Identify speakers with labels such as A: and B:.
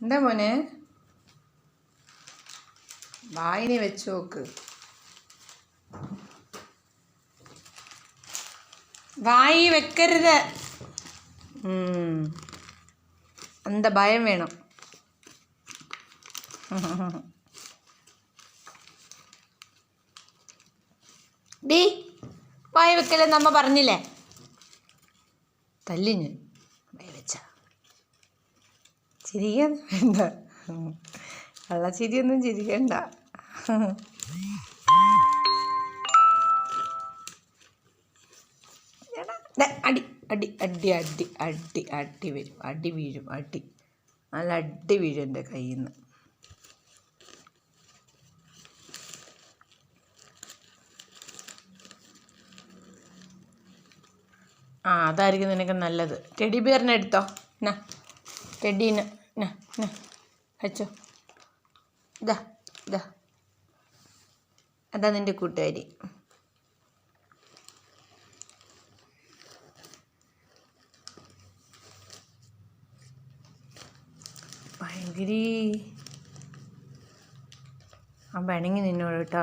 A: എന്താ മോനെ? വായിനി വെച്ച് നോക്ക്. വായി വെക്കരുത്. എന്താ ഭയം വേണം? ഡീ വായ വെക്കലെന്ന് അമ്മ പറഞ്ഞില്ലേ? തല്ലിഞ്ഞ് വായ വെച്ച ചിരിക്കാൻ വേണ്ട. കള്ളച്ചിരിയൊന്നും ചിരിക്കണ്ട. അടി അടി അടി അടി അടി അടി വരും. അടി വീഴും. അടി നല്ല അടി വീഴും എൻ്റെ കയ്യിൽ നിന്ന്. അതായിരിക്കും നിനക്ക് നല്ലത്. ടെഡി ബിയറിനെ എടുത്തോ. എന്നാ ടെഡീനെ വെച്ചോ. ഇതാ ഇതാ അതാ നിൻ്റെ കൂട്ടുകാരി. ഭയങ്കര പിണങ്ങി നിന്നോളൂ കേട്ടോ.